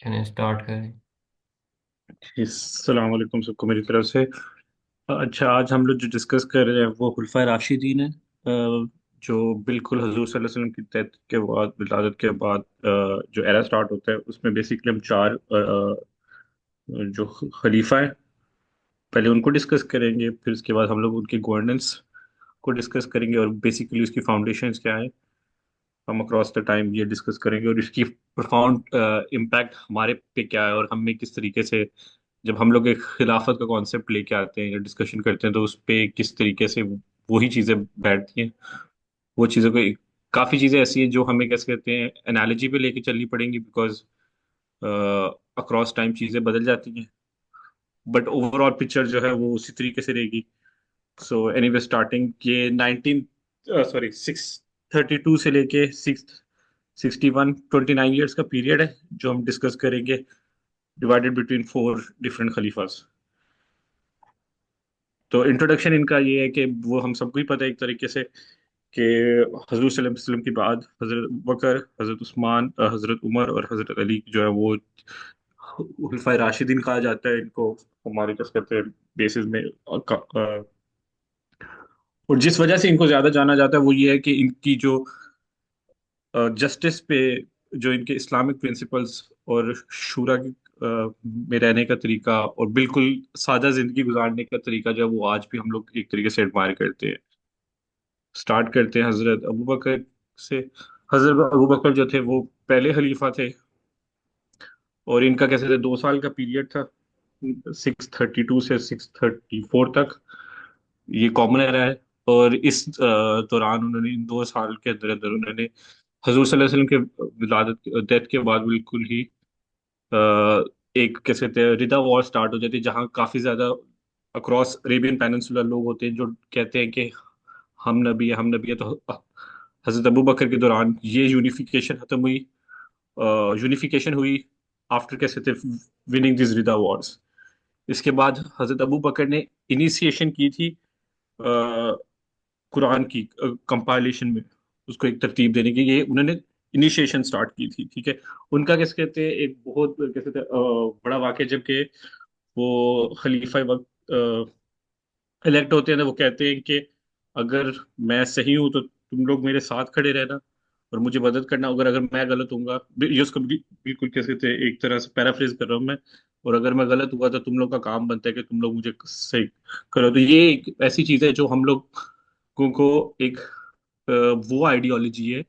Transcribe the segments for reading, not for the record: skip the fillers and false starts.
चलिए स्टार्ट करें। अस्सलाम वालेकुम सबको मेरी तरफ से। अच्छा, आज हम लोग जो डिस्कस कर रहे हैं वो खुलफाए राशिदीन है। जो बिल्कुल हजूर सल्लल्लाहु अलैहि वसल्लम की डेथ के बाद, विलादत के बाद जो एरा स्टार्ट होता है उसमें बेसिकली हम चार जो खलीफा है, पहले उनको डिस्कस करेंगे, फिर उसके बाद हम लोग उनकी गवर्नेंस को डिस्कस करेंगे और बेसिकली उसकी फाउंडेशंस क्या है। हम अक्रॉस द टाइम ये डिस्कस करेंगे और इसकी प्रोफाउंड इम्पैक्ट हमारे पे क्या है और हमें किस तरीके से, जब हम लोग एक खिलाफत का कॉन्सेप्ट लेके आते हैं या डिस्कशन करते हैं तो उस पे किस तरीके से वही चीजें बैठती हैं। वो चीज़ों को, काफ़ी चीज़ें ऐसी हैं जो हमें कैसे कहते हैं एनालॉजी पे लेके चलनी पड़ेंगी, बिकॉज अक्रॉस टाइम चीज़ें बदल जाती हैं, बट ओवरऑल पिक्चर जो है वो उसी तरीके से रहेगी। सो एनीवे, स्टार्टिंग ये 632 से लेके 29 ईयर्स का पीरियड है जो हम डिस्कस करेंगे, डिवाइडेड बिटवीन फोर डिफरेंट खलीफास। तो इंट्रोडक्शन इनका ये है कि वो हम सबको ही पता है एक तरीके से कि हजरत सल्लल्लाहु अलैहि वसल्लम के बाद हजरत बकर, हजरत उस्मान, हजरत उमर और हजरत अली जो है वो खुलफाए राशिदीन कहा जाता है इनको, हमारे क्या कहते हैं बेसिस में। और जिस वजह से इनको ज्यादा जाना जाता है वो ये है कि इनकी जो जस्टिस पे, जो इनके इस्लामिक प्रिंसिपल्स और शूरा की में रहने का तरीका और बिल्कुल सादा जिंदगी गुजारने का तरीका जो है वो आज भी हम लोग एक तरीके से एडमायर करते हैं। स्टार्ट करते हैं हजरत अबू बकर से। हजरत अबू बकर जो थे वो पहले खलीफा थे और इनका कैसे थे, 2 साल का पीरियड था, 632 से 634 तक। ये कॉमन एरा है। और इस दौरान उन्होंने, इन 2 साल के अंदर अंदर उन्होंने हजूर सल्लल्लाहु अलैहि वसल्लम के विलादत, डेथ के बाद बिल्कुल ही अ, एक कैसे कहते हैं रिदा वॉर स्टार्ट हो जाती है, जहाँ काफी ज्यादा अक्रॉस अरेबियन पेनिनसुला लोग होते हैं जो कहते हैं कि हम नबी है, हम नबी है। तो हजरत अबू बकर के दौरान ये यूनिफिकेशन खत्म हुई। यूनिफिकेशन हुई आफ्टर कैसे थे विनिंग दिस रिदा वॉर्स। इसके बाद हजरत अबू बकर ने इनिशिएशन की थी कुरान की कंपाइलेशन में, उसको एक तरतीब देने की, ये उन्होंने इनिशिएशन स्टार्ट की थी। ठीक है। उनका कैसे कहते हैं एक बहुत कैसे कहते हैं बड़ा वाक्य, जबकि वो खलीफा वक्त इलेक्ट होते हैं ना, वो कहते हैं कि अगर मैं सही हूं तो तुम लोग मेरे साथ खड़े रहना और मुझे मदद करना, अगर अगर मैं गलत हूँगा, ये उसको बिल्कुल कैसे थे एक तरह से पैराफ्रेज कर रहा हूँ मैं, और अगर मैं गलत हुआ तो तुम लोग का काम बनता है कि तुम लोग मुझे सही करो। तो ये एक ऐसी चीज है जो हम लोगों को एक वो आइडियोलॉजी है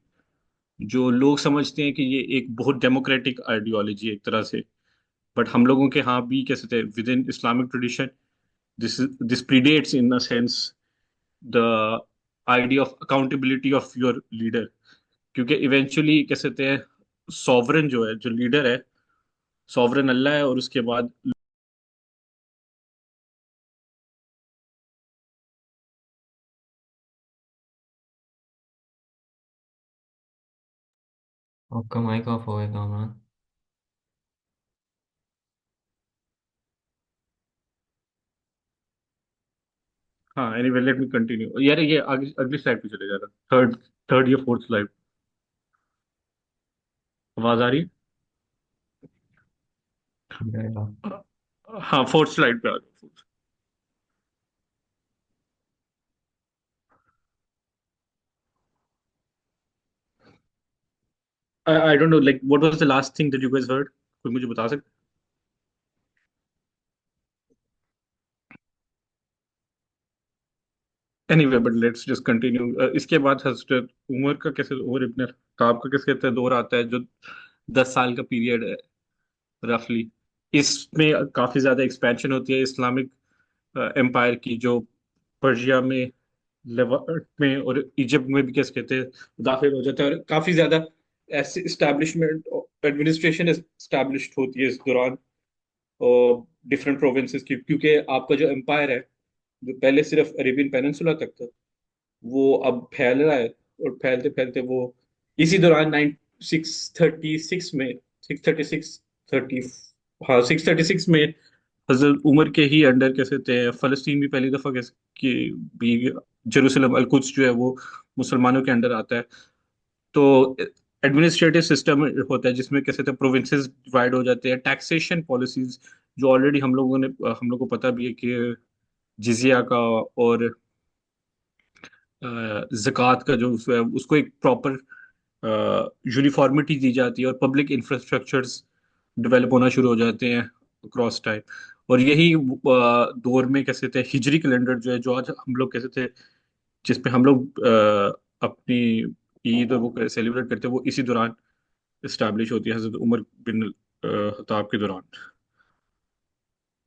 जो लोग समझते हैं कि ये एक बहुत डेमोक्रेटिक आइडियोलॉजी है एक तरह से, बट हम लोगों के यहाँ भी कैसे थे within Islamic tradition, this predates in a sense the idea of accountability of your leader. क्योंकि इवेंचुअली कह सकते हैं सॉवरन जो है, जो लीडर है, सॉवरन अल्लाह है और उसके बाद आपका माइक ऑफ हो गया कामरान। हाँ, एनीवे लेट मी कंटिन्यू यार, ये आगे अगली स्लाइड पे चले जा रहा, थर्ड थर्ड या फोर्थ स्लाइड। आवाज आ रही जाएगा। है? हाँ, फोर्थ स्लाइड पे आ जाओ। I don't know like what was the last thing that you guys heard, कोई मुझे बता सकते? Anyway but let's just continue. इसके बाद हजरत उमर का कैसे, उमर इब्न खत्ताब का कैसे कहते हैं दौर आता है, जो 10 साल का पीरियड है रफली। इसमें काफी ज्यादा एक्सपेंशन होती है इस्लामिक एम्पायर की, जो पर्शिया में, लेवांट में और इजिप्ट में भी कैसे कहते हैं दाखिल हो जाता है, और काफी ज्यादा ऐसी इस्टेब्लिशमेंट, एडमिनिस्ट्रेशन इस्टेब्लिश्ड होती है इस दौरान डिफरेंट प्रोविंसेस की, क्योंकि आपका जो एम्पायर है, जो पहले सिर्फ अरेबियन पेनिनसुला तक था, वो अब फैल रहा है। और फैलते फैलते वो इसी दौरान 636 में, 636, 30, हाँ 636 में हजरत उमर के ही अंडर कैसे थे फलस्तीन भी पहली दफा कैसे कि भी जेरूसलम अल कुद्स जो है वो मुसलमानों के अंडर आता है। तो एडमिनिस्ट्रेटिव सिस्टम होता है जिसमें कैसे थे प्रोविंसेस डिवाइड हो जाते हैं, टैक्सेशन पॉलिसीज जो ऑलरेडी हम लोग को पता भी है कि जिजिया का और ज़कात का जो है उसको एक प्रॉपर यूनिफॉर्मिटी दी जाती है और पब्लिक इंफ्रास्ट्रक्चर्स डेवलप होना शुरू हो जाते हैं क्रॉस टाइम। और यही दौर में कैसे थे हिजरी कैलेंडर जो है जो आज हम लोग कैसे थे जिसपे हम लोग अपनी ईद और वो सेलिब्रेट करते हैं वो इसी दौरान इस्टेब्लिश होती है हजरत उमर बिन खत्ताब के दौरान।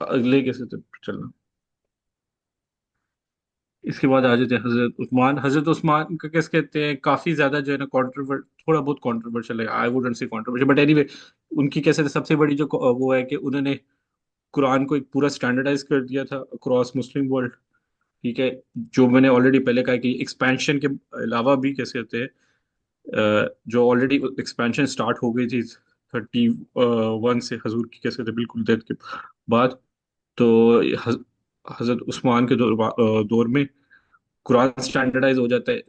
अगले कैसे थे चलना। इसके बाद आ जाते हैं हजरत उस्मान। हजरत उस्मान का कैसे कहते हैं काफी ज्यादा जो है ना कॉन्ट्रोवर्ट थोड़ा बहुत कॉन्ट्रोवर्शियल है, I wouldn't say controversial but anyway. उनकी कैसे सबसे बड़ी जो वो है कि उन्होंने कुरान को एक पूरा स्टैंडर्डाइज कर दिया था अक्रॉस मुस्लिम वर्ल्ड। ठीक है। जो मैंने ऑलरेडी पहले कहा कि एक्सपेंशन के अलावा भी कैसे कहते हैं जो ऑलरेडी एक्सपेंशन स्टार्ट हो गई थी 31 से हजूर की कैसे कहते हैं बिल्कुल डेथ के बाद। तो हज, हजरत उस्मान के दौर में कुरान स्टैंडर्डाइज हो जाता है।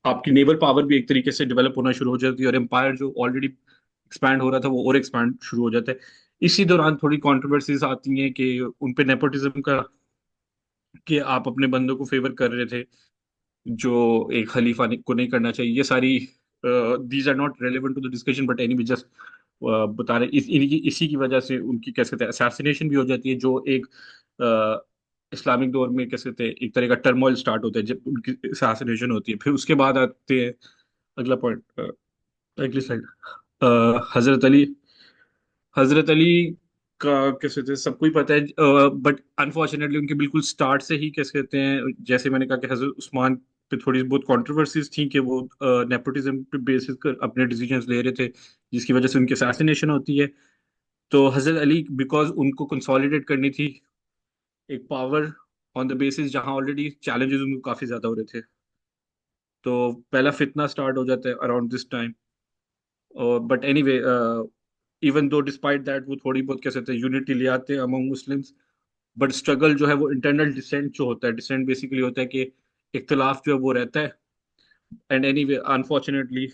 आपकी नेवल पावर भी एक तरीके से डेवलप होना शुरू हो जाती है और एम्पायर जो ऑलरेडी एक्सपैंड हो रहा था वो और एक्सपैंड शुरू हो जाता है। इसी दौरान थोड़ी कंट्रोवर्सीज आती हैं कि उन पे नेपोटिज्म का कि आप अपने बंदों को फेवर कर रहे थे जो एक खलीफा को नहीं करना चाहिए। ये सारी these are not relevant to the discussion but any just बता रहे इसी की वजह से उनकी कैसे थे असैसिनेशन भी हो जाती है जो एक इस्लामिक दौर में कैसे थे एक तरह का टर्मोइल स्टार्ट होता है जब उनकी असैसिनेशन होती है। फिर उसके बाद आते हैं अगला पॉइंट, अगली स्लाइड। हजरत अली का कैसे थे सबको ही पता है बट अनफॉर्चुनेटली उनके बिल्कुल स्टार्ट से ही कैसे कहते हैं जैसे मैंने कहा कि हजरत उस्मान पे थोड़ी बहुत कंट्रोवर्सीज थी कि वो नेपोटिज्म पे बेसिस कर अपने डिसीजंस ले रहे थे जिसकी वजह से उनकी असैसिनेशन होती है। तो हजरत अली बिकॉज उनको कंसोलिडेट करनी थी एक पावर ऑन द बेसिस जहां ऑलरेडी चैलेंजेस उनको काफी ज्यादा हो रहे थे। तो पहला फितना स्टार्ट हो जाता है around this time. But anyway even though despite that वो थोड़ी बहुत कह सकते हैं यूनिटी ले आते हैं अमंग मुस्लिम्स। बट स्ट्रगल जो है वो इंटरनल डिसेंट जो होता है डिसेंट बेसिकली होता है कि इख्तलाफ जो है वो रहता है। एंड एनीवे अनफॉर्चुनेटली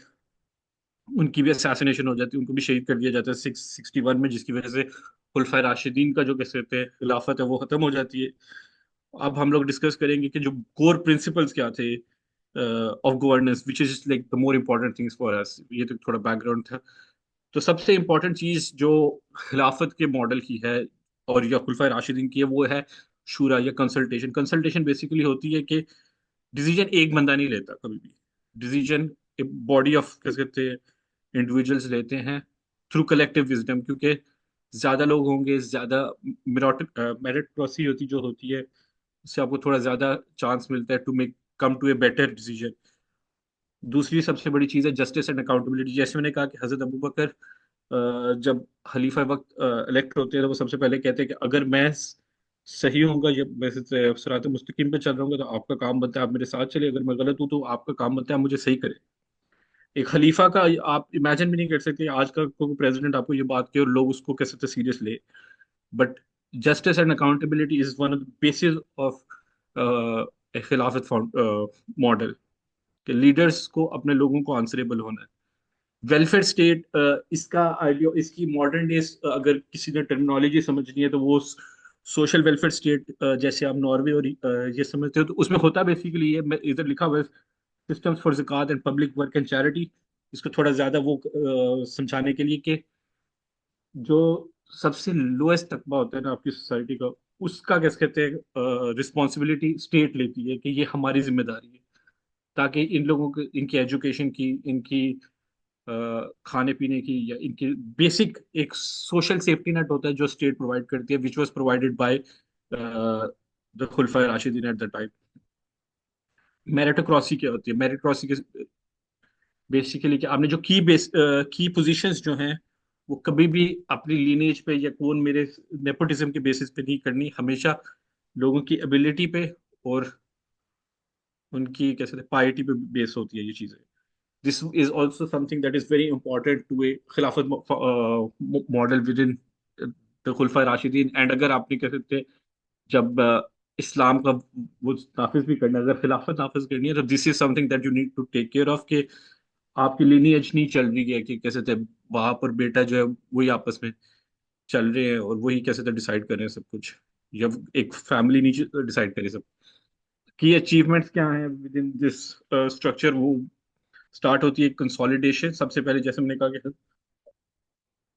उनकी भी असैसिनेशन हो जाती है, उनको भी शहीद कर दिया जाता है 661 में जिसकी वजह से खुलफाए राशिदीन का जो कह सकते हैं खिलाफत है वो खत्म हो जाती है। अब हम लोग डिस्कस करेंगे कि जो कोर प्रिंसिपल्स क्या थे of governance which is like the more important things for us. ये तो थोड़ा बैकग्राउंड था। तो सबसे इम्पोर्टेंट चीज जो खिलाफत के मॉडल की है और या खुलफाए राशिदीन की है वो है शूरा या कंसल्टेशन। कंसल्टेशन बेसिकली होती है कि डिसीजन एक बंदा नहीं लेता कभी भी। डिसीजन एक बॉडी ऑफ कैसे कहते हैं इंडिविजुअल्स लेते हैं थ्रू कलेक्टिव विजडम क्योंकि ज्यादा लोग होंगे ज्यादा मेरिटोक्रेसी होती जो होती है उससे आपको थोड़ा ज्यादा चांस मिलता है to make come to a better decision. दूसरी सबसे बड़ी चीज़ है जस्टिस एंड अकाउंटेबिलिटी। जैसे मैंने कहा कि हजरत अबू बकर जब खलीफा वक्त इलेक्ट होते हैं तो वो सबसे पहले कहते हैं कि अगर मैं सही होऊंगा या मैं सिरात मुस्तकीम पे चल रहा हूँ तो आपका काम बनता है आप मेरे साथ चले, अगर मैं गलत हूँ तो आपका काम बनता है आप मुझे सही करे। एक खलीफा का आप इमेजिन भी नहीं कर सकते आज का कोई प्रेसिडेंट आपको ये बात करे और लोग उसको कैसे सीरियस ले। But justice and accountability is one of the basis of खिलाफत मॉडल कि लीडर्स को अपने लोगों को आंसरेबल होना है। वेलफेयर स्टेट इसका आइडियो इसकी मॉडर्न डेज अगर किसी ने टर्मिनोलॉजी समझनी है तो वो सोशल वेलफेयर स्टेट जैसे आप नॉर्वे और ये समझते हो तो उसमें होता बेसिकली ये इधर लिखा हुआ है सिस्टम्स फॉर ज़कात and public work and charity. इसको थोड़ा ज्यादा वो समझाने के लिए कि जो सबसे लोएस्ट तबका होता है ना आपकी सोसाइटी का उसका कैसे कहते हैं रिस्पॉन्सिबिलिटी स्टेट लेती है कि ये हमारी जिम्मेदारी है ताकि इन लोगों के इनकी एजुकेशन की इनकी खाने पीने की या इनकी बेसिक एक सोशल सेफ्टी नेट होता है जो स्टेट प्रोवाइड करती है which was provided by the खुलफाए राशिदीन एट द टाइम। मेरिटोक्रेसी क्या होती है? मेरिटोक्रेसी के बेसिकली कि आपने जो की पोजीशंस जो हैं वो कभी भी अपनी लीनेज पे या कौन मेरे नेपोटिज्म के बेसिस पे नहीं करनी, हमेशा लोगों की एबिलिटी पे और उनकी कैसे पाइटी पे बेस होती है ये चीजें। This is also something that is very important to a खिलाफत मॉडल विद इन द खुलफा राशिदीन। एंड अगर आपने कह सकते हैं जब इस्लाम का वो नाफिज भी करना है, अगर खिलाफत नाफिज करनी है तो this is something that you need to take care of के आपकी लीनिएज नहीं चल रही है कि कैसे थे, वहां पर बेटा जो है वही आपस में चल रहे हैं और वही कैसे थे डिसाइड कर रहे हैं सब कुछ, या एक फैमिली नहीं डिसाइड करे सब की अचीवमेंट्स क्या हैं विद इन दिस स्ट्रक्चर। वो स्टार्ट होती है कंसोलिडेशन सबसे पहले, जैसे मैंने कहा कि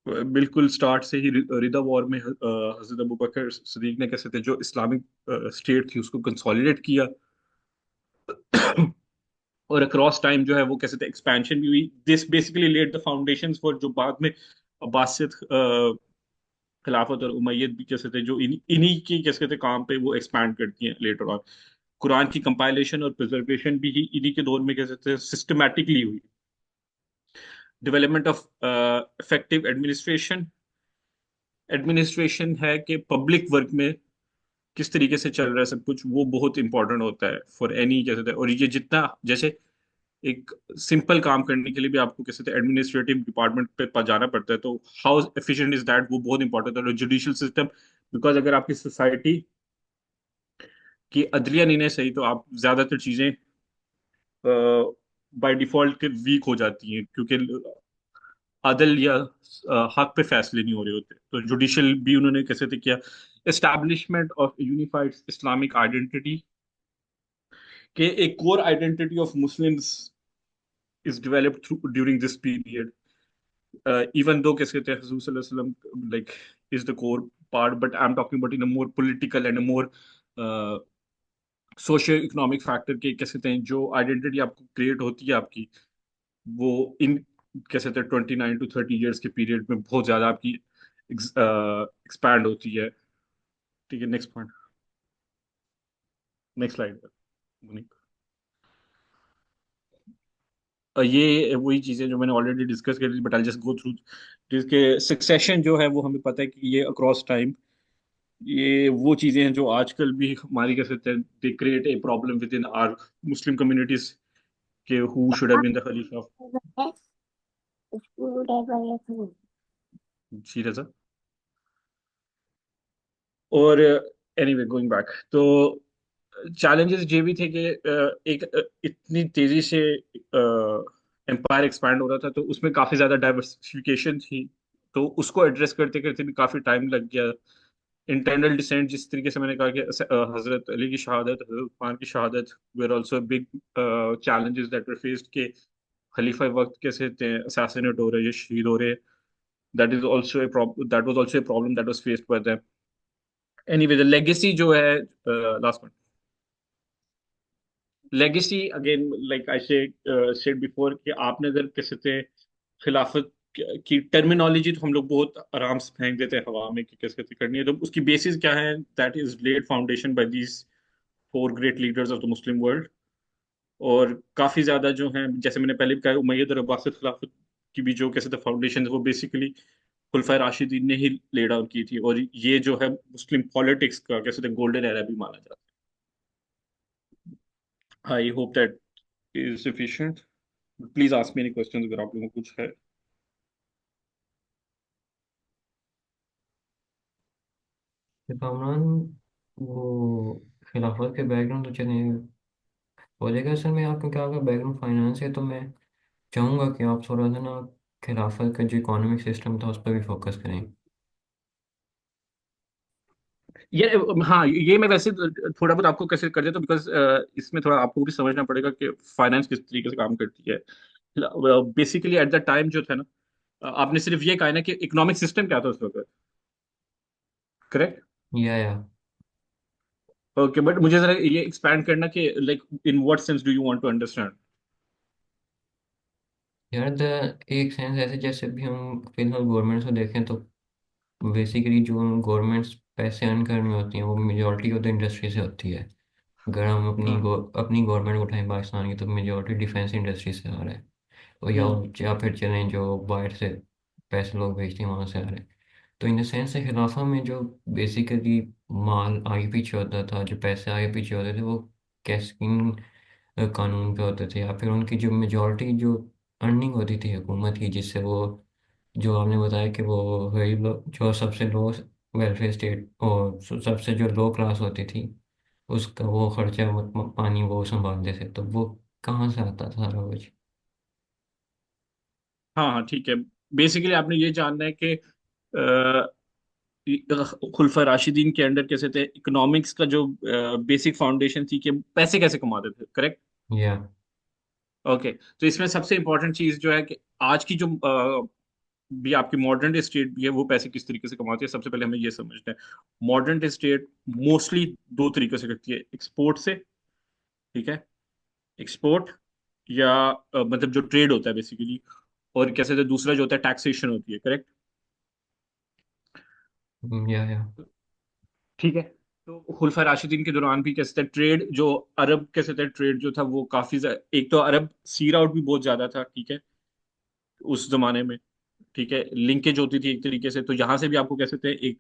बिल्कुल स्टार्ट से ही रिदा वॉर में हजरत अबू बकर सिद्दीक ने कैसे थे जो इस्लामिक स्टेट थी उसको कंसोलिडेट किया। और अक्रॉस टाइम जो है वो कैसे थे एक्सपेंशन भी हुई। This basically laid the foundations for जो बाद में अब्बासिद खिलाफत और उमैयद भी कैसे थे जो इन्हीं की कैसे थे काम पे वो एक्सपैंड करती हैं लेटर ऑन। कुरान की कंपाइलेशन और प्रिजर्वेशन भी इन्हीं के दौर में कैसे थे सिस्टमैटिकली हुई। Development of effective administration, administration है कि पब्लिक वर्क में किस तरीके से चल रहा है सब कुछ, वो बहुत इंपॉर्टेंट होता है फॉर एनी कैसे थे। और ये जितना जैसे एक सिंपल काम करने के लिए भी आपको कैसे थे एडमिनिस्ट्रेटिव डिपार्टमेंट पे जाना पड़ता है, तो हाउ एफिशिएंट इज दैट, वो बहुत इंपॉर्टेंट है। और जुडिशियल सिस्टम, बिकॉज अगर आपकी सोसाइटी की अदलिया नहीं है सही तो आप ज्यादातर चीजें बाय डिफॉल्ट के वीक हो जाती हैं, क्योंकि अदल या हक पे फैसले नहीं हो रहे होते। तो जुडिशियल भी उन्होंने कैसे थे किया। Establishment of unified Islamic identity, के एक core identity of Muslims is developed through during this period. Even though कैसे कहते हैं हजूर सल्लल्लाहु अलैहि वसल्लम like is the core part, but I'm talking about in a more political and a more socio economic factor के कैसे कहते हैं जो आइडेंटिटी आपको क्रिएट होती है आपकी, वो इन कैसे कहते हैं 29 to 30 years के पीरियड में बहुत ज्यादा आपकी एक्सपैंड होती है। ठीक है, नेक्स्ट पॉइंट, नेक्स्ट स्लाइड। ये वही चीजें जो मैंने ऑलरेडी डिस्कस कर ली, but I just go through. जिसके सक्सेशन जो है वो हमें पता है कि ये अक्रॉस टाइम ये वो चीजें हैं जो आजकल भी हमारी कह सकते हैं they create a problem within our Muslim communities के who should have been the खलीफा। जी रजा। और एनीवे गोइंग बैक, तो चैलेंजेस ये भी थे कि एक इतनी तेजी से एम्पायर एक्सपैंड हो रहा था तो उसमें काफी ज्यादा डाइवर्सिफिकेशन थी, तो उसको एड्रेस करते करते भी काफी टाइम लग गया। इंटरनल डिसेंट, जिस तरीके से मैंने कहा कि हजरत अली की शहादत, हजरत उस्मान की शहादत where also big challenges that were faced के खलीफा वक्त कैसे थे असैसिनेट हो रहे हैं, शहीद हो रहे हैं। That is also a problem, that was also a problem that was faced by them. Anyway the legacy जो है, last point, legacy again like I said before कि आपने अगर किसी से खिलाफत की टर्मिनोलॉजी तो हम लोग बहुत आराम से फेंक देते हैं हवा में कि कैसे कैसे करनी है, तो उसकी बेसिस क्या है, that is laid foundation by these four great leaders of the Muslim world. और काफी ज्यादा जो है जैसे मैंने पहले भी कहा उमैयद और अब्बासिद खिलाफत की भी जो कैसे द फाउंडेशन है वो बेसिकली खुलफाए राशिदीन ने ही लेड आउट की थी, और ये जो है मुस्लिम पॉलिटिक्स का कैसे गोल्डन एरा भी माना जाता है। I hope that is sufficient. Please ask me any questions अगर आप लोगों को कुछ है। तो कामरान, वो खिलाफत के बैकग्राउंड तो चले हो जाएगा असल में आप, क्योंकि आपका बैकग्राउंड फाइनेंस है तो मैं चाहूँगा कि आप थोड़ा सा ना खिलाफत का जो इकोनॉमिक सिस्टम था उस पर भी फोकस करें। ये हाँ, ये मैं वैसे थोड़ा बहुत आपको कैसे कर देता हूँ, बिकॉज इसमें थोड़ा आपको भी समझना पड़ेगा कि फाइनेंस किस तरीके से काम करती है। बेसिकली एट द टाइम जो था ना, आपने सिर्फ ये कहा है ना कि इकोनॉमिक सिस्टम क्या था उस वक्त, करेक्ट? या ओके, बट मुझे जरा ये एक्सपैंड करना कि like in what sense do you want to understand. यार द एक सेंस ऐसे जैसे भी हम फिलहाल गवर्नमेंट को देखें तो बेसिकली जो गवर्नमेंट्स पैसे अर्न करनी होती हैं वो मेजोरिटी ऑफ द इंडस्ट्री से होती है। अगर हम हाँ। अपनी गवर्नमेंट उठाएं पाकिस्तान की तो मेजोरिटी डिफेंस इंडस्ट्री से आ रहा है। और हम्म। या फिर चलें जो बाहर से पैसे लोग भेजते हैं वहाँ से आ रहे हैं। तो इन द सेंस से खिलाफा में जो बेसिकली माल आगे पीछे होता था, जो पैसे आगे पीछे होते थे, वो कैश कानून पे होते थे, या फिर उनकी जो मेजॉरिटी जो अर्निंग होती थी हुकूमत की, जिससे वो जो आपने बताया कि वो गरीब लोग जो सबसे लो वेलफेयर स्टेट और सबसे जो लो क्लास होती थी उसका वो खर्चा पानी वो संभालते थे, तो वो कहाँ से आता था सारा कुछ। हाँ हाँ ठीक है। बेसिकली आपने ये जानना है कि खुलफा राशिदीन के अंडर कैसे थे, इकोनॉमिक्स का जो बेसिक फाउंडेशन थी कि पैसे कैसे कमाते थे, करेक्ट? या। ओके, तो इसमें सबसे इंपॉर्टेंट चीज जो है कि आज की जो भी आपकी मॉडर्न डे स्टेट भी है वो पैसे किस तरीके से कमाती है, सबसे पहले हमें ये समझना है। मॉडर्न डे स्टेट मोस्टली दो तरीके से करती है, एक्सपोर्ट से, ठीक है, एक्सपोर्ट या मतलब जो ट्रेड होता है बेसिकली, और कैसे तो दूसरा जो होता है टैक्सेशन होती है, करेक्ट? या। ठीक है। तो खुलफा राशिदीन के दौरान भी कैसे थे ट्रेड, जो अरब कैसे थे ट्रेड जो था वो काफी एक तो अरब सी राउट भी बहुत ज्यादा था, ठीक है, उस जमाने में, ठीक है, लिंकेज होती थी एक तरीके से, तो यहाँ से भी आपको कैसे थे एक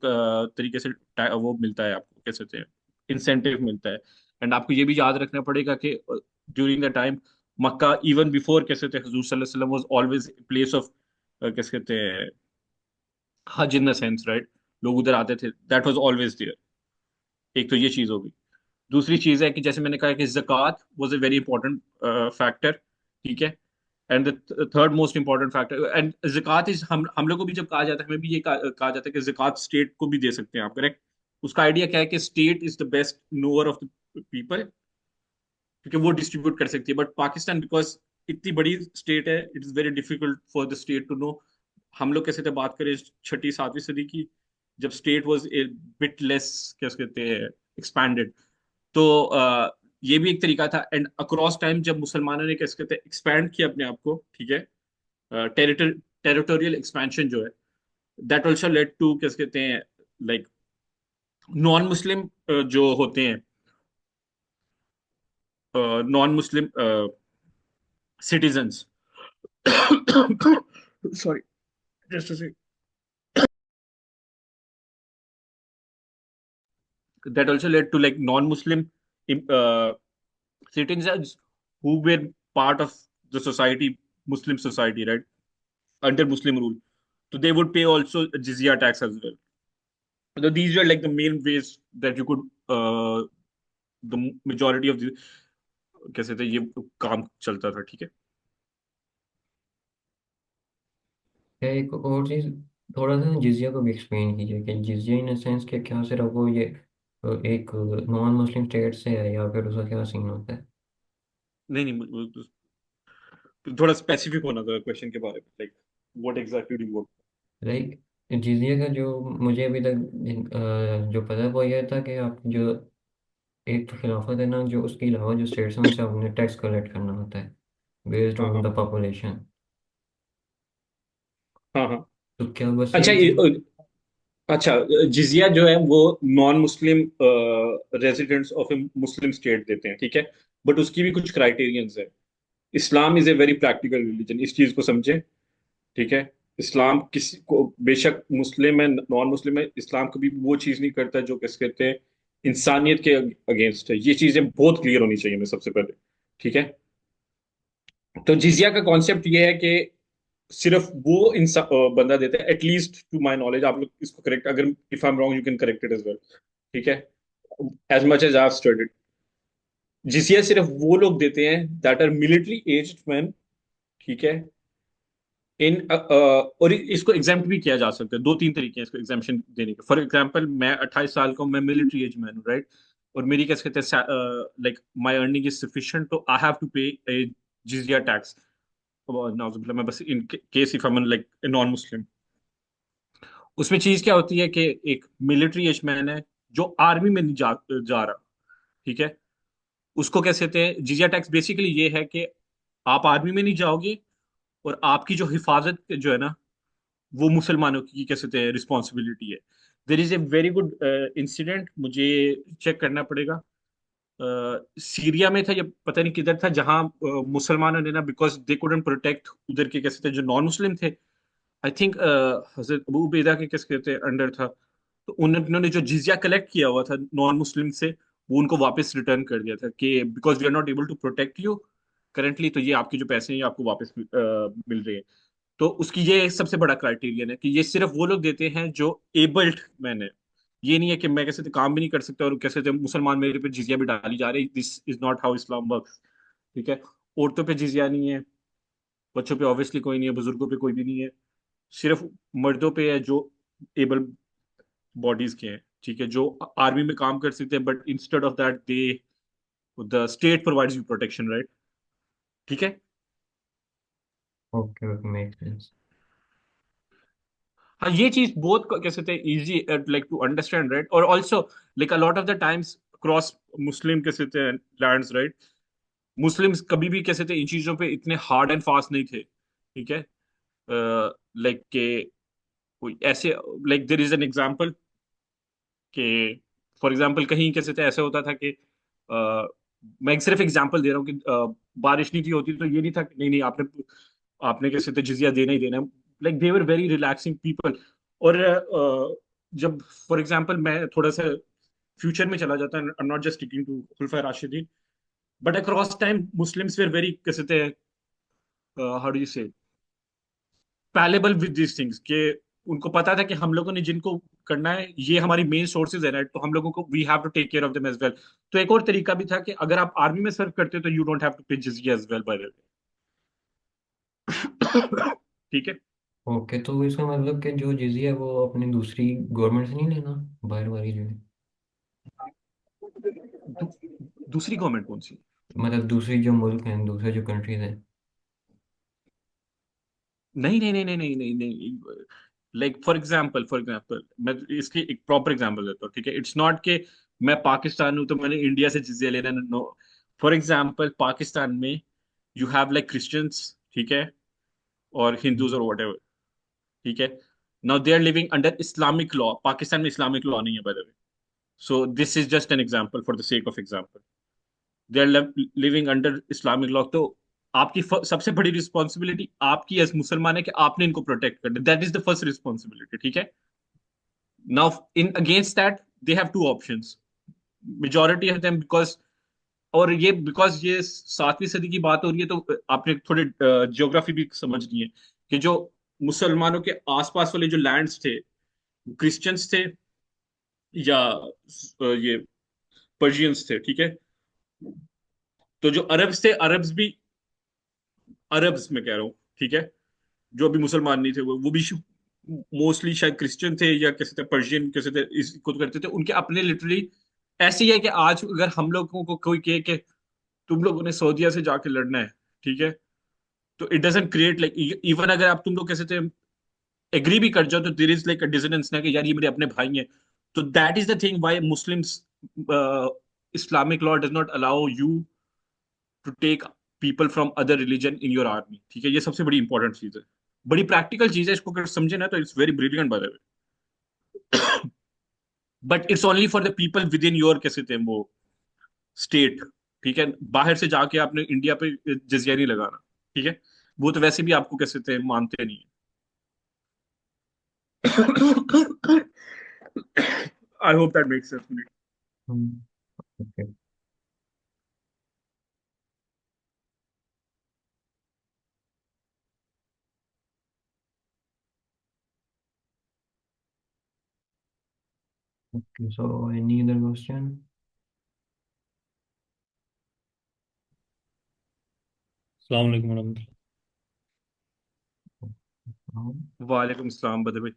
तरीके से वो मिलता है आपको कैसे थे, इंसेंटिव मिलता है। एंड आपको ये भी याद रखना पड़ेगा कि during the time Mecca, even before कैसे थे हजूर सल्लल्लाहु अलैहि वसल्लम वाज ऑलवेज प्लेस ऑफ कैसे कहते हैं हज इन द सेंस, राइट? लोग उधर आते थे, दैट वाज ऑलवेज देयर। एक तो ये चीज हो गई। दूसरी चीज है कि जैसे मैंने कहा कि जक़ात was a very important factor, ठीक है। And the third most important factor, and जक़ात इज, हम लोग को भी जब कहा जाता है, हमें भी ये कहा जाता है कि जक़ात स्टेट को भी दे सकते हैं आप, करेक्ट? उसका आइडिया क्या है कि state is the best knower of the people, क्योंकि वो डिस्ट्रीब्यूट कर सकती है। बट पाकिस्तान बिकॉज इतनी बड़ी स्टेट है, it is very difficult for the state to know. हम लोग कैसे थे, बात करें छठी सातवीं सदी की, जब state was a bit less, क्या कहते हैं, एक्सपैंडेड। तो ये भी एक तरीका था। एंड अक्रॉस टाइम जब मुसलमानों ने कैसे कहते हैं एक्सपैंड किया अपने आप को, ठीक है, टेरिटोरियल एक्सपेंशन जो है, दैट ऑल्सो लेड टू कैसे कहते हैं लाइक नॉन मुस्लिम जो होते हैं, non Muslim citizens, sorry, just that also led to like non-Muslim citizens who were part of the society, Muslim society, right, under Muslim rule. So they would pay also jizya tax as well. So these were like the main ways that you could, the majority of the कैसे थे ये काम चलता था, ठीक है। क्या एक और चीज़, थोड़ा सा जिजिया को भी एक्सप्लेन कीजिए कि जिजिया इन सेंस के क्या सिर्फ वो ये एक नॉन मुस्लिम स्टेट से है या फिर उसका क्या सीन होता है? नहीं नहीं थोड़ा स्पेसिफिक होना था क्वेश्चन के बारे में, like what exactly do you want. Like जिजिया का जो मुझे अभी तक जो पता है वो ये था कि आप जो एक तो खिलाफत है ना, जो उसके अलावा जो स्टेट्स हैं उनसे आपने टैक्स कलेक्ट करना होता है बेस्ड हाँ ऑन हाँ द पॉपुलेशन। हाँ हाँ। तो क्या बस अच्छा यही चीज़? अच्छा, जिजिया जो है वो non Muslim residents of A Muslim state देते हैं, ठीक है, बट उसकी भी कुछ क्राइटेरियंस है। Islam is a very practical religion, इस चीज को समझे, ठीक है। इस्लाम किसी को, बेशक मुस्लिम है नॉन मुस्लिम है, इस्लाम कभी भी वो चीज नहीं करता जो किस कहते हैं इंसानियत के अगेंस्ट है। ये चीजें बहुत क्लियर होनी चाहिए हमें सबसे पहले, ठीक है। तो जिजिया का कॉन्सेप्ट ये है कि सिर्फ वो इंसान बंदा देता है, एटलीस्ट टू माय नॉलेज, आप लोग इसको करेक्ट, अगर if I am wrong you can correct it as well, ठीक है, as much as I have studied. जिजिया सिर्फ वो लोग देते हैं that are military aged man, ठीक है, इन और इसको एग्जाम्प्ट भी किया जा सकता है, दो तीन तरीके हैं इसको एग्जाम्पशन देने के। फॉर एग्जाम्पल मैं 28 साल का हूं, मैं मिलिट्री एज मैन हूँ, राइट, और मेरी क्या कहते हैं like my earning is sufficient, तो आई हैव टू पे ए जिजिया टैक्स। नाउजुबिल्लाह, मैं बस in case if I am like non Muslim. उसमें चीज क्या होती है कि एक मिलिट्री एज मैन है जो आर्मी में नहीं जा रहा, ठीक है, उसको कैसे कहते हैं जिजिया टैक्स। बेसिकली ये है कि आप आर्मी में नहीं जाओगे और आपकी जो हिफाजत जो है ना, वो मुसलमानों की कैसे कहते हैं रिस्पॉन्सिबिलिटी है। There is a very good incident, मुझे चेक करना पड़ेगा, सीरिया में था या पता नहीं किधर था, जहां मुसलमानों ने ना, बिकॉज दे कुडंट प्रोटेक्ट उधर के कैसे थे जो नॉन मुस्लिम थे, आई थिंक हजरत अबू उबैदा के कैसे कहते हैं अंडर था, तो उन्होंने जो जिजिया कलेक्ट किया हुआ था नॉन मुस्लिम से, वो उनको वापस रिटर्न कर दिया था कि because we are not able to protect you currently, तो ये आपके जो पैसे हैं ये आपको वापस मिल रहे हैं। तो उसकी ये सबसे बड़ा क्राइटेरियन है कि ये सिर्फ वो लोग देते हैं जो एबल्ड मैन है। ये नहीं है कि मैं कैसे थे काम भी नहीं कर सकता और कैसे थे मुसलमान मेरे पे जिजिया भी डाली जा रही, this is not how Islam works, ठीक है। औरतों पे जिजिया नहीं है, बच्चों पे ऑब्वियसली कोई नहीं है, बुजुर्गों पे कोई भी नहीं है, सिर्फ मर्दों पे है जो एबल बॉडीज के हैं, ठीक है, जो आर्मी में काम कर सकते हैं, but instead of that they the state provides you protection, right? ठीक है। Okay okay, make sense. हाँ, ये चीज बहुत कैसे थे easy like to understand, right? और also like a lot of the times cross Muslim कैसे थे लैंड्स, राइट? मुस्लिम्स कभी भी कैसे थे इन चीजों पे इतने हार्ड एंड फास्ट नहीं थे, ठीक है। लाइक के कोई ऐसे, like there is an example कि फॉर एग्जांपल कहीं कैसे थे ऐसे होता था कि मैं एक सिर्फ एग्जांपल दे रहा हूँ कि बारिश नहीं थी होती तो ये नहीं था कि नहीं नहीं आपने आपने कैसे थे जिजिया देना ही देना है। Like they were very relaxing people. और जब फॉर एग्जांपल मैं थोड़ा सा फ्यूचर में चला जाता, I am not just sticking to खुलफा राशिदीन, but across time Muslims were very कैसे थे, हाउ डू यू से, पैलेबल विद दीज थिंग्स के उनको पता था कि हम लोगों ने जिनको करना है ये हमारी मेन सोर्सेज है, राइट? तो हम लोगों को we have to take care of them as well. तो एक और तरीका भी था कि अगर आप आर्मी में सर्व करते हो तो you don't have to pay जिजिया as well, by the way. ठीक है। ओके, तो इसका मतलब कि जो जिजिया है वो अपनी दूसरी गवर्नमेंट से नहीं लेना, बाहर वाली जो है? दू, दूसरी गवर्नमेंट कौन सी? मतलब दूसरी जो मुल्क हैं, दूसरे जो कंट्रीज हैं। नहीं नहीं नहीं नहीं नहीं नहीं नहीं। लाइक फॉर एग्जाम्पल मैं इसकी एक प्रॉपर एग्जाम्पल देता हूँ, ठीक है? इट्स नॉट के मैं पाकिस्तान हूँ तो मैंने इंडिया से जिजिया लेना, नो। फॉर एग्जाम्पल पाकिस्तान में यू हैव लाइक क्रिश्चियंस, ठीक है, और हिंदूज और वट एवर, ठीक है। Now they are living under Islamic law, Pakistan में इस्लामिक लॉ नहीं है by the way, so this is just an example for the sake of example. They are living under Islamic law, तो आपकी सबसे बड़ी responsibility आपकी एज मुसलमान है कि आपने इनको प्रोटेक्ट करना, that is the first responsibility, ठीक है। Now in against that they have two options, majority of them, because और ये बिकॉज ये 7वीं सदी की बात हो रही है तो आपने थोड़े जियोग्राफी भी समझनी है कि जो मुसलमानों के आसपास वाले जो लैंड्स थे क्रिश्चियंस थे या ये पर्शियंस थे, ठीक है। तो जो अरब्स थे, अरब्स भी, अरब्स में कह रहा हूँ, ठीक है, जो अभी मुसलमान नहीं थे वो भी मोस्टली शायद क्रिश्चियन थे या कैसे थे, पर्शियन कैसे थे, इसको करते थे, उनके अपने लिटरली ऐसे ही है कि आज अगर हम लोगों को कोई कहे कि तुम लोगों ने सऊदीया से जाके लड़ना है, ठीक है, तो it doesn't create like, even अगर आप तुम लोग कैसे थे एग्री भी कर जाओ तो there is like a dissonance ना कि यार ये मेरे अपने भाई हैं। तो that is the thing why Muslims, Islamic law does not allow you to take people from other religion in your army, ठीक है। ये सबसे बड़ी इंपॉर्टेंट चीज है, बड़ी प्रैक्टिकल चीज है, इसको अगर समझे ना तो it's very brilliant bye the way, but it's only for the people with in your कैसे थे वो स्टेट, ठीक है। बाहर से जाके आपने इंडिया पे जजिया नहीं लगाना, ठीक है, वो तो वैसे भी आपको कैसे थे मानते नहीं है। I hope that makes sense. Okay okay, so any other question? अस्सलाम वालेकुम वरहमतुल्लाह। वालेकुम सलाम बदर भाई।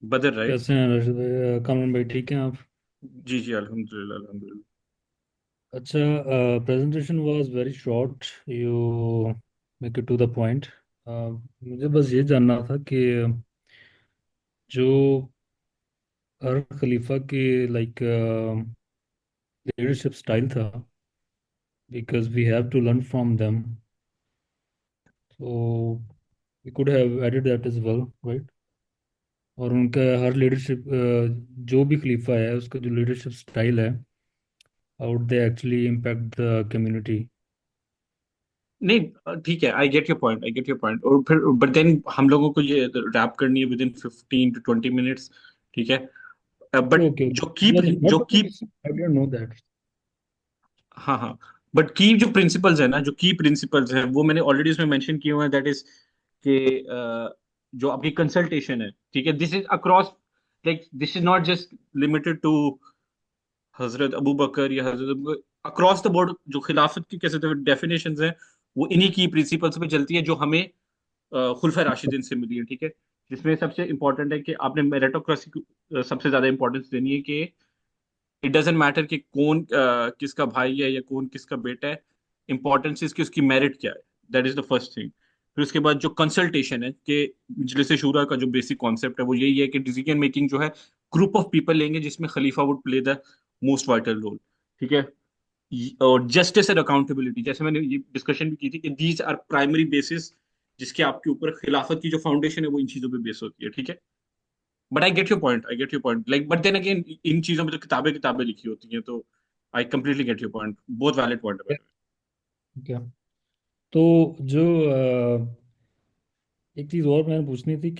बदर, राइट? कैसे हैं राशिद भाई, कामरान भाई, ठीक हैं आप? जी जी, अल्हम्दुलिल्लाह अल्हम्दुलिल्लाह। अच्छा, presentation was very short, you make it to the point. मुझे बस ये जानना था कि जो हर खलीफा की लाइक लीडरशिप स्टाइल था, because we have to learn from them, so we could have added that as well, right? और उनका हर लीडरशिप, जो भी खलीफा है उसका जो लीडरशिप स्टाइल है, how would they actually impact the community? नहीं ठीक है, आई get your point, I get your point, और फिर बट देन हम लोगों को ये रैप करनी है विद इन 15 to 20 मिनट्स, ठीक है। बट Okay, जो की, nothing, not जो the की, thing is, I didn't know that. हाँ हाँ, बट की जो प्रिंसिपल्स है ना, जो की प्रिंसिपल्स हैं वो मैंने ऑलरेडी उसमें मेंशन किए हुए हैं, दैट इज कि जो आपकी कंसल्टेशन है, ठीक है, this is across, like this is not just limited to Hazrat Abu बकर या हजरत, अक्रॉस द बोर्ड जो खिलाफत की कैसे डेफिनेशंस हैं वो इन्हीं की प्रिंसिपल्स पे चलती है, जो हमें खुलफा राशिदीन से मिली है, ठीक है। जिसमें सबसे इंपॉर्टेंट है कि आपने मेरिटोक्रेसी को सबसे ज्यादा इंपॉर्टेंस देनी है कि इट डजेंट मैटर कि कौन किसका भाई है या कौन किसका बेटा है। इंपॉर्टेंस इसकी उसकी मेरिट क्या है, that is the first thing. फिर उसके बाद जो कंसल्टेशन है कि मजलिस शूरा का जो बेसिक कॉन्सेप्ट है वो यही है कि डिसीजन मेकिंग जो है ग्रुप ऑफ पीपल लेंगे, जिसमें खलीफा would play the most vital role, ठीक है। और जस्टिस और अकाउंटेबिलिटी, जैसे मैंने ये डिस्कशन भी की थी कि दीज आर प्राइमरी बेसिस, जिसके आपके ऊपर खिलाफत की जो फाउंडेशन है वो इन चीजों पे बेस होती है, ठीक है। But I get your point, like but then again इन चीजों में तो किताबें किताबें लिखी होती हैं, तो I completely get your point, बहुत वैलिड पॉइंट है। क्या? तो जो एक चीज़ और मैंने पूछनी थी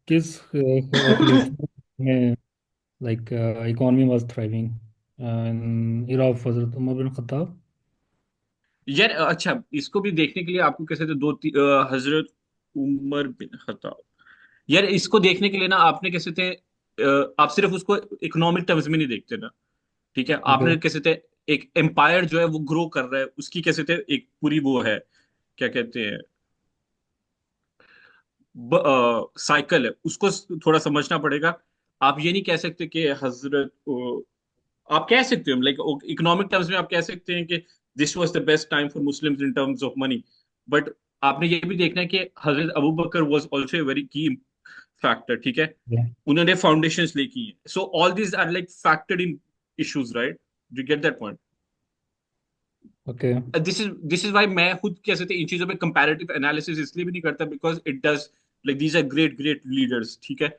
किस खलीफा में like economy was thriving in era of Hazrat Umar bin Khattab? यार अच्छा, इसको भी देखने के लिए आपको कैसे थे हजरत उमर बिन खत्ताब, यार इसको देखने के लिए ना आपने कैसे थे आप सिर्फ उसको इकोनॉमिक टर्म्स में नहीं देखते ना, ठीक है। ओके। आपने कैसे थे एक एम्पायर जो है वो ग्रो कर रहा है, उसकी कैसे थे एक पूरी वो है, क्या कहते हैं, साइकिल है, उसको थोड़ा समझना पड़ेगा। आप ये नहीं कह सकते कि हजरत आप कह सकते हो लाइक इकोनॉमिक टर्म्स में आप कह सकते हैं कि this was the best time for Muslims in terms of money, but आपने ये भी देखना है कि Hazrat Abu Bakr was also a very key factor, ठीक है। उन्होंने फाउंडेशंस लेकी हैं, so all these are like factored in issues, right? You get that point? Okay. This is why मैं खुद कह सकते इन चीजों में कंपैरेटिव एनालिसिस इसलिए भी नहीं करता, because it does like these are great great leaders, ठीक है।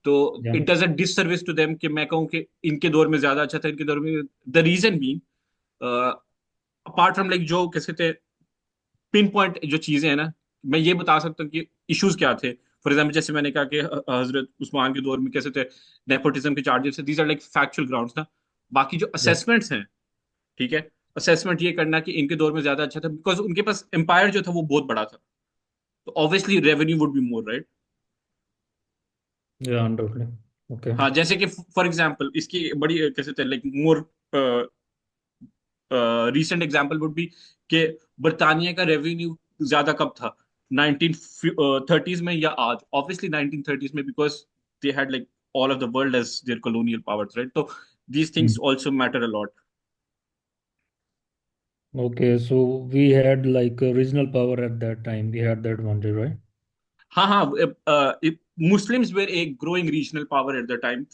तो या it does a disservice to them कि मैं कहूँ कि इनके दौर में ज्यादा अच्छा था, इनके दौर में, द रीजन भी अपार्ट फ्रॉम लाइक जो कैसे थे पिन पॉइंट जो चीजें हैं ना, मैं ये बता सकता हूँ कि इश्यूज क्या थे। फॉर एग्जाम्पल जैसे मैंने कहा कि हजरत उस्मान के दौर में कैसे थे नेपोटिज्म के चार्जेस है, these are like factual grounds ना। बाकी जो या असेसमेंट्स हैं, ठीक है, असेसमेंट ये करना कि इनके दौर में ज्यादा अच्छा था बिकॉज उनके पास एम्पायर जो था वो बहुत बड़ा था, तो obviously revenue would be more, right? या अनडाउटली। ओके। हाँ, जैसे कि फॉर एग्जाम्पल इसकी बड़ी कैसे थे like more recent example would be कि बर्तानिया का रेवेन्यू ज्यादा कब था, 1930s में या आज? ऑब्वियसली 1930s में, because they had like all of the world as their colonial powers, right? तो these things also matter a lot. Okay, so we had like a regional power at that time. We had that one day, right? हाँ हाँ, Muslims were a growing regional power at the time,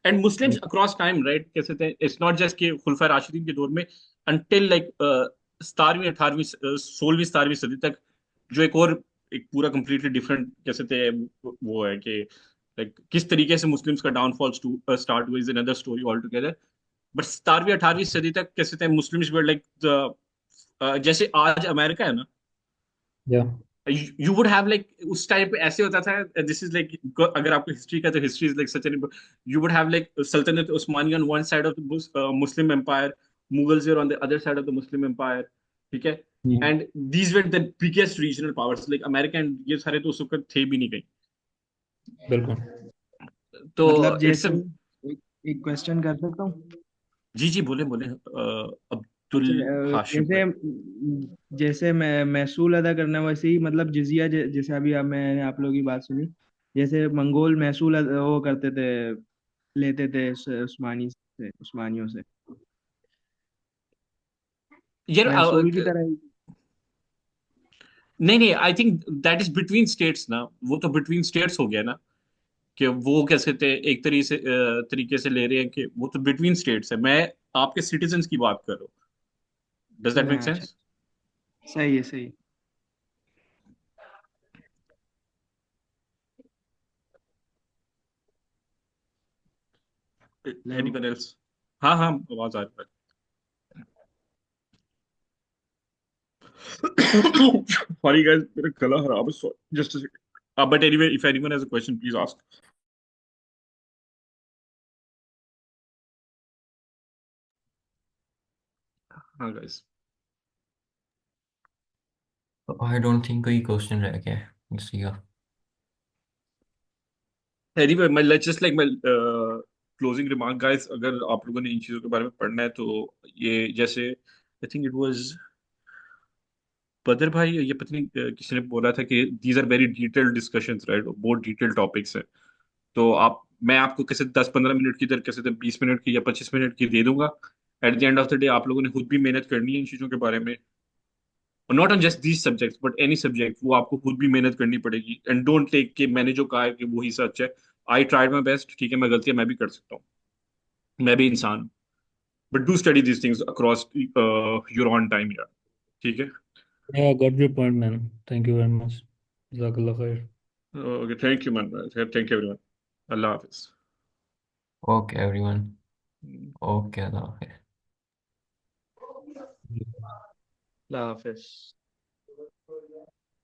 and Muslims Yeah. across time, right? कैसे थे, it's not just कि खुलफा राशिदीन के दौर में, until like 17वीं 18वीं 16वीं 17वीं सदी तक, जो एक पूरा completely different कैसे थे वो है कि like किस तरीके से मुस्लिम्स का डाउनफॉल स्टार्ट हुआ is another story altogether. But 17वीं 18वीं सदी तक कैसे थे मुस्लिम्स वर लाइक जैसे आज अमेरिका है ना, Yeah. You would have like उस टाइम पे ऐसे होता था, दिस इज लाइक अगर आपको हिस्ट्री का, तो history is like such an, you would have like सल्तनत उस्मानी on one side of the Muslim empire, Mughals were on the other side of the Muslim empire, ठीक है। Mm. And these were the biggest regional powers, like America and ये सारे तो उस वक्त थे भी नहीं कहीं। बिल्कुल। तो मतलब इट्स जैसे एक क्वेश्चन कर सकता हूँ? जी जी बोले बोले अच्छा, अब्दुल हाशिम जैसे भाई। जैसे मैं महसूल अदा करना, वैसे ही मतलब जिजिया, जैसे अभी आप मैंने आप लोगों की बात सुनी, जैसे मंगोल महसूल वो करते थे, लेते थे उस्मानियों से, यार महसूल की तरह ही। नहीं नहीं, I think that is between states ना, वो तो बिटवीन स्टेट्स हो गया ना, कि वो कैसे थे एक तरीके से ले रहे हैं कि वो तो बिटवीन स्टेट्स है, मैं आपके सिटीजन्स की बात कर रहा हूँ। डज दैट मेक हाँ, अच्छा, सेंस? सही है, सही। हेलो। Anyone else? हाँ हाँ, आवाज आ रही है। सॉरी गाइस, मेरा गला खराब है, just a second, but anyway if anyone has a question please ask. हाँ गाइस, आई डोंट थिंक कोई क्वेश्चन रह गया है किसी का। एनीवे मैं लेट्स जस्ट लाइक मैं क्लोजिंग रिमार्क गाइस, अगर आप लोगों ने इन चीजों के बारे में पढ़ना है तो ये जैसे आई थिंक इट वाज बदर भाई, ये पता नहीं किसी ने बोला था कि these are very detailed discussions, right, बहुत डिटेल्ड टॉपिक्स हैं। तो आप, मैं आपको कैसे 10-15 मिनट की, इधर कैसे 20 मिनट की या 25 मिनट की दे दूंगा। At the end of the day आप लोगों ने खुद भी मेहनत करनी है इन चीज़ों के बारे में, और not on just these subjects but any subject, वो आपको खुद भी मेहनत करनी पड़ेगी। एंड डोंट टेक कि मैंने जो कहा है कि वही सच है। आई ट्राइड माई बेस्ट, ठीक है, मैं गलतियां मैं भी कर सकता हूँ, मैं भी इंसान हूँ। But do study these things across your on time यार, ठीक है। Yeah, got your point, man. Thank you very much. Jazakallah khair. Okay, thank you man, thank you everyone. अल्लाह हाफिज। Okay everyone. ओके, अल्लाह हाफिज़। अल्लाह हाफिज।